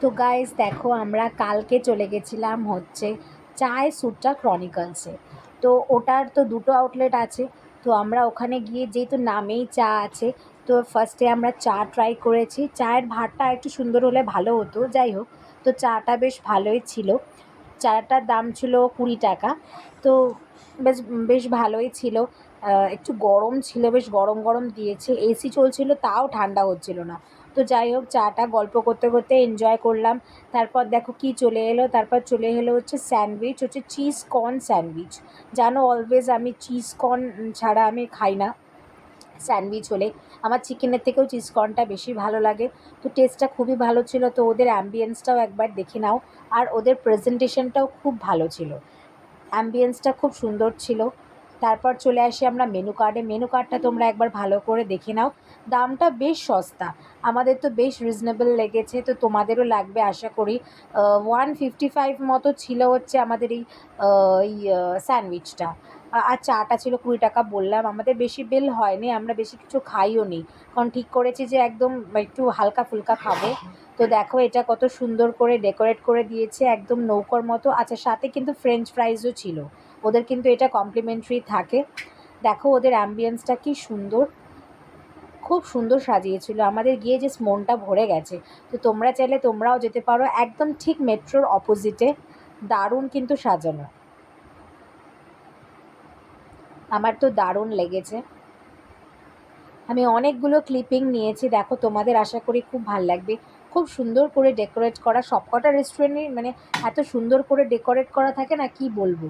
তো গাইস দেখো আমরা কালকে চলে গেছিলাম হচ্ছে চায় সুট্টা ক্রনিকলসে। তো ওটার তো দুটো আউটলেট আছে। তো আমরা ওখানে গিয়ে যেহেতু নামেই চা আছে, তো ফার্স্টে আমরা চা ট্রাই করেছি। চায়ের ভাতটা একটু সুন্দর হলে ভালো হতো, যাই হোক। তো চাটা বেশ ভালোই ছিল। চাটার দাম ছিল 20 টাকা। তো বেশ বেশ ভালোই ছিল। একটু গরম ছিল, বেশ গরম গরম দিয়েছে, এসি চলছিল তাও ঠান্ডা হচ্ছিল না। তো যাই হোক, চাটা গল্প করতে করতে এনজয় করলাম। তারপর দেখো কি চলে এলো, তারপর চলে এলো হচ্ছে স্যান্ডউইচ, হচ্ছে চিজ কর্ন স্যান্ডউইচ। জানো অলওয়েজ আমি চিজ কর্ন ছাড়া আমি খাই না স্যান্ডউইচ হলে। আমার চিকেনের থেকেও চিজ কর্নটা বেশি ভালো লাগে। তো টেস্টটা খুবই ভালো ছিল। তো ওদের অ্যাম্বিয়েন্সটাও একবার দেখে নাও। আর ওদের প্রেজেন্টেশনটাও খুব ভালো ছিল, অ্যাম্বিয়েন্সটা খুব সুন্দর ছিল। তারপর চলে আসি আমরা মেনু কার্ডে। মেনু কার্ডটা তোমরা একবার ভালো করে দেখে নাও। দামটা বেশ সস্তা, আমাদের তো বেশ রিজনেবল লেগেছে, তো তোমাদেরও লাগবে আশা করি। 155 মতো ছিল হচ্ছে আমাদের এই স্যান্ডউইচটা। আর চাটা ছিল 20 টাকা। বললাম আমাদের বেশি বিল হয়নি, আমরা বেশি কিছু খাইও নি, কারণ ঠিক করেছি যে একদম একটু হালকা ফুলকা খাবো। তো দেখো এটা কত সুন্দর করে ডেকোরেট করে দিয়েছে, একদম নৌকোর মতো। আচ্ছা, সাথে কিন্তু ফ্রেঞ্চ ফ্রাইজও ছিল ওদের, কিন্তু এটা কমপ্লিমেন্টারি থাকে। দেখো ওদের অ্যাম্বিয়েন্সটা কি সুন্দর, খুব সুন্দর সাজিয়েছিল, আমাদের গিয়ে যে মনটা ভরে গেছে। তো তোমরা চাইলে তোমরাও যেতে পারো, একদম ঠিক মেট্রোর অপোজিটে। দারুণ কিন্তু সাজানো, আমার তো দারুণ লেগেছে। আমি অনেকগুলো ক্লিপিং নিয়েছি, দেখো তোমাদের আশা করি খুব ভাল লাগবে। খুব সুন্দর করে ডেকোরেট করা, সবকটা রেস্টুরেন্টই মানে এত সুন্দর করে ডেকোরেট করা থাকে না, কি বলবো,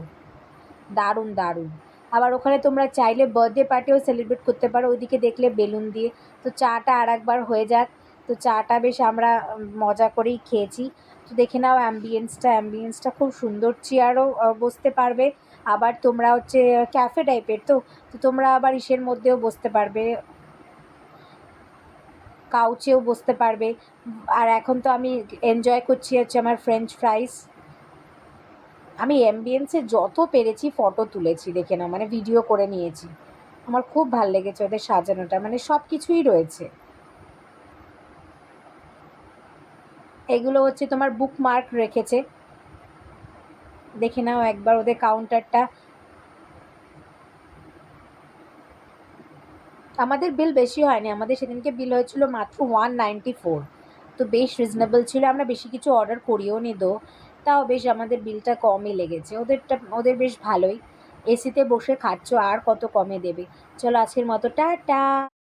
দারুণ দারুণ। আবার ওখানে তোমরা চাইলে বার্থডে পার্টিও সেলিব্রেট করতে পারো, ওইদিকে দেখলে বেলুন দিয়ে। তো চাটা আর একবার হয়ে যাক। তো চাটা বেশ আমরা মজা করেই খেয়েছি। তো দেখে নাও অ্যাম্বিয়েন্সটা খুব সুন্দর, চেয়ারও বসতে পারবে। আবার তোমরা হচ্ছে ক্যাফে টাইপের, তো তো তোমরা আবার ইসের মধ্যেও বসতে পারবে, কাউচেও বসতে পারবে। আর এখন তো আমি এনজয় করছি হচ্ছে আমার ফ্রেঞ্চ ফ্রাইস। আমি অ্যাম্বিয়েন্সে যত পেরেছি ফটো তুলেছি, দেখে নাও, মানে ভিডিও করে নিয়েছি। আমার খুব ভাল লেগেছে ওদের সাজানোটা, মানে সব কিছুই রয়েছে। এগুলো হচ্ছে তোমার বুকমার্ক রেখেছে, দেখে নাও একবার ওদের কাউন্টারটা। আমাদের বিল বেশি হয়নি, আমাদের সেদিনকে বিল হয়েছিল মাত্র 194। তো বেশ রিজনেবল ছিল, আমরা বেশি কিছু অর্ডার করিও নি দো, তাও বেশ আমাদের বিলটা কমই লেগেছে। ওদের বেশ ভালোই। এসিতে বসে খাচ্ছ, আর কত কমে দেবে। চলো আজকের মতো টাটা।